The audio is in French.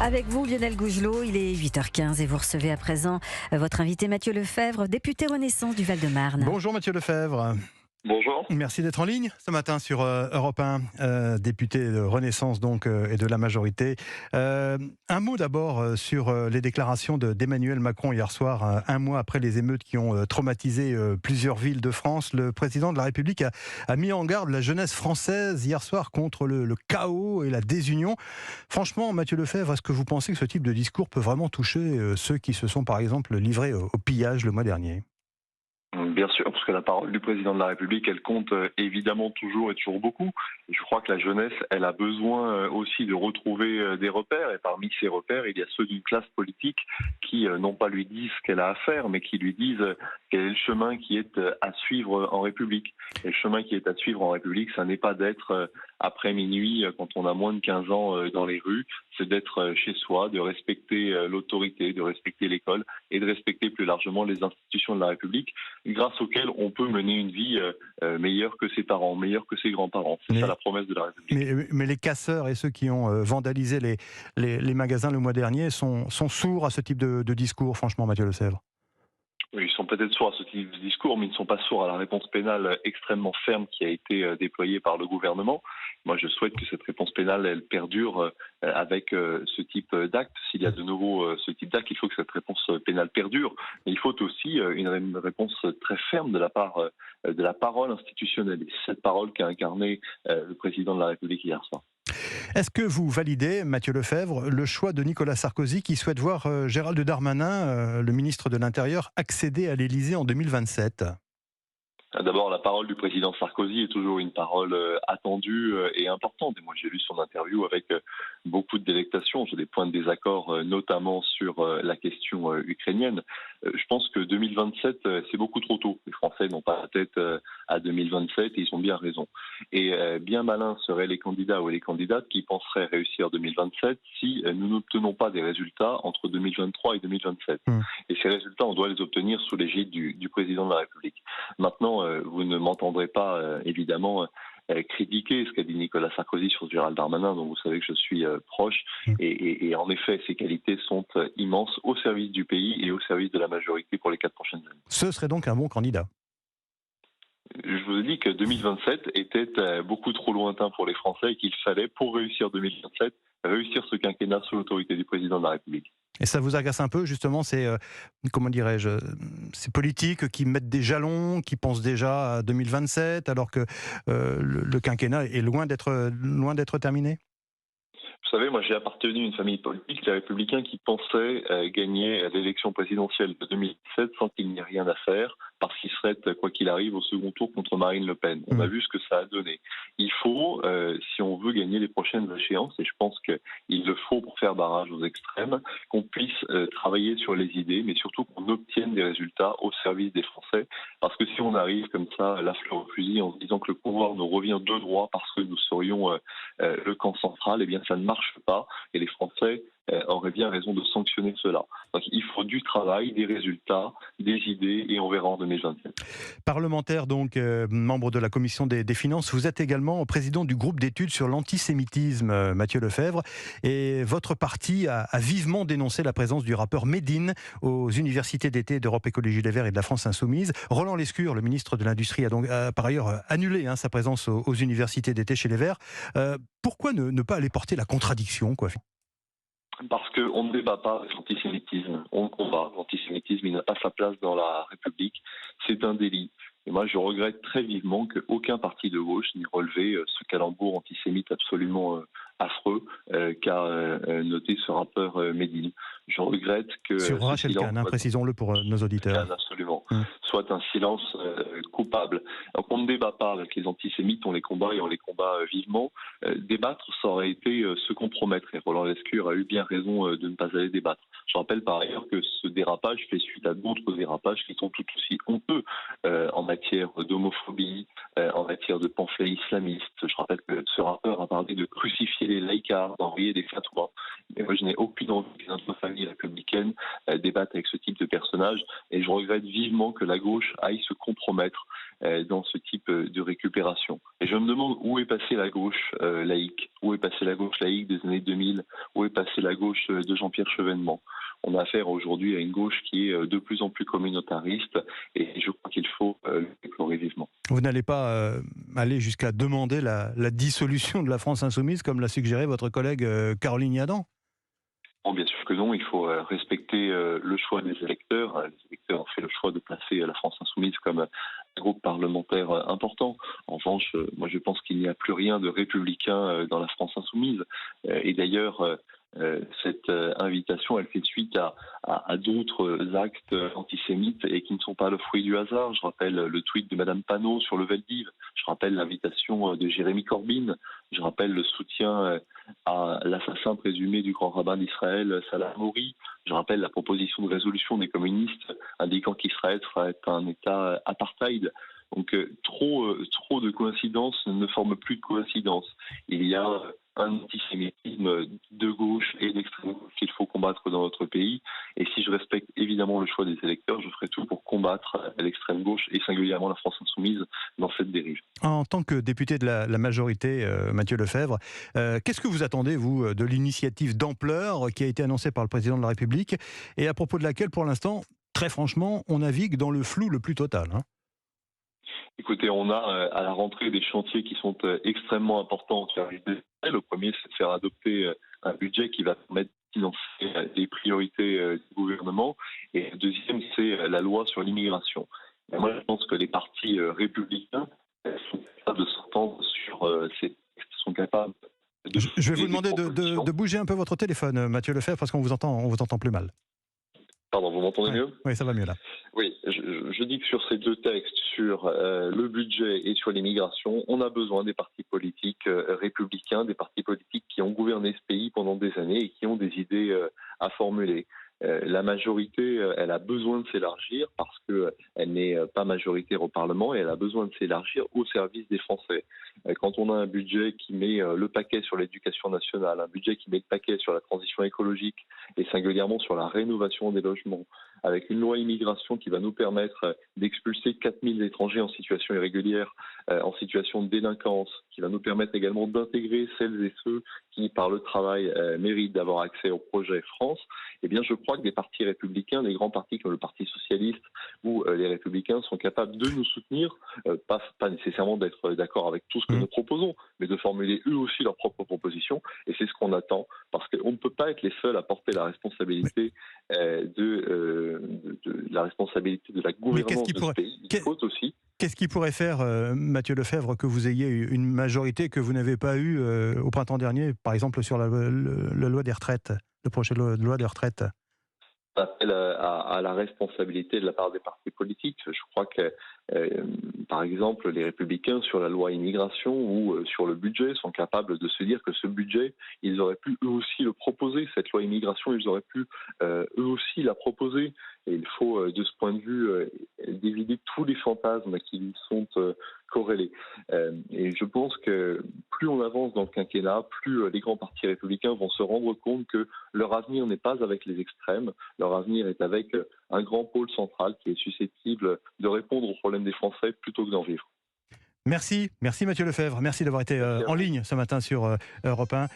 Avec vous, Lionel Gougelot, il est 8h15 et vous recevez à présent votre invité Mathieu Lefebvre, député Renaissance du Val-de-Marne. Bonjour Mathieu Lefebvre. Bonjour. Merci d'être en ligne ce matin sur Europe 1, député de Renaissance donc et de la majorité. Un mot d'abord sur les déclarations d'Emmanuel Macron hier soir, un mois après les émeutes qui ont traumatisé plusieurs villes de France. Le président de la République a mis en garde la jeunesse française hier soir contre le chaos et la désunion. Franchement, Mathieu Lefebvre, est-ce que vous pensez que ce type de discours peut vraiment toucher ceux qui se sont par exemple livrés au pillage le mois dernier ? Bien sûr, parce que la parole du président de la République, elle compte évidemment toujours et toujours beaucoup. Et je crois que la jeunesse, elle a besoin aussi de retrouver des repères. Et parmi ces repères, il y a ceux d'une classe politique qui, non pas lui disent ce qu'elle a à faire, mais qui lui disent quel est le chemin qui est à suivre en République. Et le chemin qui est à suivre en République, ça n'est pas d'être après minuit, quand on a moins de 15 ans dans les rues, c'est d'être chez soi, de respecter l'autorité, de respecter l'école et de respecter plus largement les institutions de la République, grâce auxquelles on peut mener une vie meilleure que ses parents, meilleure que ses grands-parents. C'est ça la promesse de la République. Mais les casseurs et ceux qui ont vandalisé les magasins le mois dernier sont sourds à ce type de discours, franchement, Mathieu Lefebvre. Oui, ils sont peut-être sourds à ce type de discours, mais ils ne sont pas sourds à la réponse pénale extrêmement ferme qui a été déployée par le gouvernement. Moi, je souhaite que cette réponse pénale, elle perdure avec ce type d'acte. S'il y a de nouveau ce type d'acte, il faut que cette réponse pénale perdure. Mais il faut aussi une réponse très ferme de la part de la parole institutionnelle. Et c'est cette parole qu'a incarnée le président de la République hier soir. Est-ce que vous validez, Mathieu Lefebvre, le choix de Nicolas Sarkozy qui souhaite voir Gérald Darmanin, le ministre de l'Intérieur, accéder à l'Élysée en 2027 ? D'abord, la parole du président Sarkozy est toujours une parole attendue et importante. Et moi, j'ai lu son interview avec beaucoup de délectation. J'ai des points de désaccord, notamment sur la question ukrainienne. Je pense que 2027, c'est beaucoup trop tôt. Les Français n'ont pas la tête à 2027 et ils ont bien raison. Et bien malins seraient les candidats ou les candidates qui penseraient réussir 2027 si nous n'obtenons pas des résultats entre 2023 et 2027. Et ces résultats, on doit les obtenir sous l'égide du président de la République. Maintenant, vous ne m'entendrez pas, évidemment, critiquer ce qu'a dit Nicolas Sarkozy sur Gérald Darmanin, dont vous savez que je suis proche. Et en effet, ses qualités sont immenses au service du pays et au service de la majorité pour les 4 prochaines années. Ce serait donc un bon candidat. Je vous ai dit que 2027 était beaucoup trop lointain pour les Français et qu'il fallait, pour réussir 2027, réussir ce quinquennat sous l'autorité du président de la République. Et ça vous agace un peu, justement, comment dirais-je, ces politiques qui mettent des jalons, qui pensent déjà à 2027, alors que le quinquennat est loin d'être terminé ? Vous savez, moi j'ai appartenu à une famille politique, les Républicains, qui pensaient gagner l'élection présidentielle de 2017 sans qu'il n'y ait rien à faire, parce qu'il serait, quoi qu'il arrive, au second tour contre Marine Le Pen. On a vu ce que ça a donné. Il faut, si on veut gagner les prochaines échéances, et je pense qu'il le faut pour faire barrage aux extrêmes, qu'on puisse travailler sur les idées, mais surtout qu'on obtienne des résultats au service des Français. Parce que si on arrive comme ça, la fleur au fusil, en se disant que le pouvoir nous revient de droit parce que nous serions le camp central, eh bien ça ne marche pas. Et les Français auraient bien raison de sanctionner cela. Donc il faut du travail, des résultats, des idées, et on verra en 2027. Parlementaire, donc, membre de la Commission des Finances, vous êtes également président du groupe d'études sur l'antisémitisme, Mathieu Lefebvre, et votre parti a vivement dénoncé la présence du rappeur Médine aux universités d'été d'Europe Écologie Les Verts et de la France Insoumise. Roland Lescure, le ministre de l'Industrie, a donc par ailleurs annulé sa présence aux universités d'été chez les Verts. Pourquoi ne pas aller porter la contradiction, quoi ? Parce qu'on ne débat pas avec l'antisémitisme, on le combat. L'antisémitisme, il n'a pas sa place dans la République, c'est un délit. Et moi, je regrette très vivement qu'aucun parti de gauche n'ait relevé ce calembour antisémite absolument affreux qu'a noté ce rappeur Médine. Je regrette que... Sur Rachel Kahn, précisons-le pour nos auditeurs. Absolument. Soit un silence coupable. Donc on ne débat pas avec les antisémites, on les combat et on les combat vivement. Débattre, ça aurait été se compromettre. Et Roland Lescure a eu bien raison de ne pas aller débattre. Je rappelle par ailleurs que ce dérapage fait suite à d'autres dérapages qui sont tout aussi honteux en matière d'homophobie, en matière de pamphlets islamistes. Je rappelle que ce rappeur a parlé de crucifier les laïcards, d'envoyer des fatwas. Mais moi, je n'ai aucune envie que notre famille républicaine débatte avec ce type de personnage. Et je regrette vivement difficilement que la gauche aille se compromettre dans ce type de récupération. Et je me demande où est passée la gauche laïque, où est passée la gauche laïque des années 2000, où est passée la gauche de Jean-Pierre Chevènement. On a affaire aujourd'hui à une gauche qui est de plus en plus communautariste et je crois qu'il faut le déplorer vivement. Vous n'allez pas aller jusqu'à demander la dissolution de la France insoumise comme l'a suggéré votre collègue Caroline Yadan? Bon, bien sûr que non, il faut respecter le choix des électeurs. Les électeurs ont fait le choix de placer la France insoumise comme un groupe parlementaire important. En revanche, moi je pense qu'il n'y a plus rien de républicain dans la France insoumise. Et d'ailleurs, cette invitation, elle fait suite à d'autres actes antisémites et qui ne sont pas le fruit du hasard. Je rappelle le tweet de Madame Panot sur le Veldiv. Je rappelle l'invitation de Jérémy Corbyn. Je rappelle le soutien à l'assassin présumé du grand rabbin d'Israël, Salah Hamouri. Je rappelle la proposition de résolution des communistes indiquant qu'Israël serait un État apartheid. Donc trop de coïncidences ne forment plus de coïncidences. Il y a un antisémitisme de gauche et d'extrême gauche qu'il faut combattre dans notre pays. Et si je respecte évidemment le choix des électeurs, je ferai tout pour combattre l'extrême gauche et singulièrement la France insoumise dans cette dérive. En tant que député de la majorité, Mathieu Lefèvre, qu'est-ce que vous attendez, vous, de l'initiative d'ampleur qui a été annoncée par le président de la République et à propos de laquelle, pour l'instant, très franchement, on navigue dans le flou le plus total, hein? Écoutez, on a à la rentrée des chantiers qui sont extrêmement importants qui arrivent. Le premier, c'est de faire adopter un budget qui va permettre de financer les priorités du gouvernement. Et le deuxième, c'est la loi sur l'immigration. Moi, je pense que les partis républicains sont capables de s'entendre sur ces textes, sont capables de... Je vais vous demander de bouger un peu votre téléphone, Mathieu Lefèvre, parce qu'on vous entend plus mal. Pardon, vous m'entendez mieux ? Oui, ça va mieux là. Oui, je dis que sur ces deux textes, sur le budget et sur l'immigration, on a besoin des partis politiques républicains, des partis politiques qui ont gouverné ce pays pendant des années et qui ont des idées à formuler. La majorité, elle a besoin de s'élargir parce qu'elle n'est pas majoritaire au Parlement et elle a besoin de s'élargir au service des Français. Quand on a un budget qui met le paquet sur l'éducation nationale, un budget qui met le paquet sur la transition écologique et singulièrement sur la rénovation des logements, avec une loi immigration qui va nous permettre d'expulser 4000 étrangers en situation irrégulière, en situation de délinquance, qui va nous permettre également d'intégrer celles et ceux qui, par le travail, méritent d'avoir accès au projet France, eh bien je crois que des partis républicains, des grands partis comme le Parti socialiste ou les républicains sont capables de nous soutenir, pas nécessairement d'être d'accord avec tout ce que nous proposons, mais de formuler eux aussi leurs propres propositions, et c'est ce qu'on attend, parce qu'on ne peut pas être les seuls à porter la responsabilité la responsabilité de la gouvernance de ce pays. Il faut aussi... Qu'est-ce qui pourrait faire, Mathieu Lefèvre, que vous ayez une majorité que vous n'avez pas eue au printemps dernier, par exemple sur la loi des retraites, le projet de loi des retraites? Appel à la responsabilité de la part des partis politiques. Je crois que, par exemple, les Républicains sur la loi immigration ou sur le budget sont capables de se dire que ce budget, ils auraient pu eux aussi le proposer. Cette loi immigration, ils auraient pu eux aussi la proposer. Et il faut, de ce point de vue, d'éviter tous les fantasmes qui lui sont corrélés. Et je pense que plus on avance dans le quinquennat, plus les grands partis républicains vont se rendre compte que leur avenir n'est pas avec les extrêmes, leur avenir est avec un grand pôle central qui est susceptible de répondre aux problèmes des Français plutôt que d'en vivre. Merci Mathieu Lefèvre, merci d'avoir été en ligne ce matin sur Europe 1.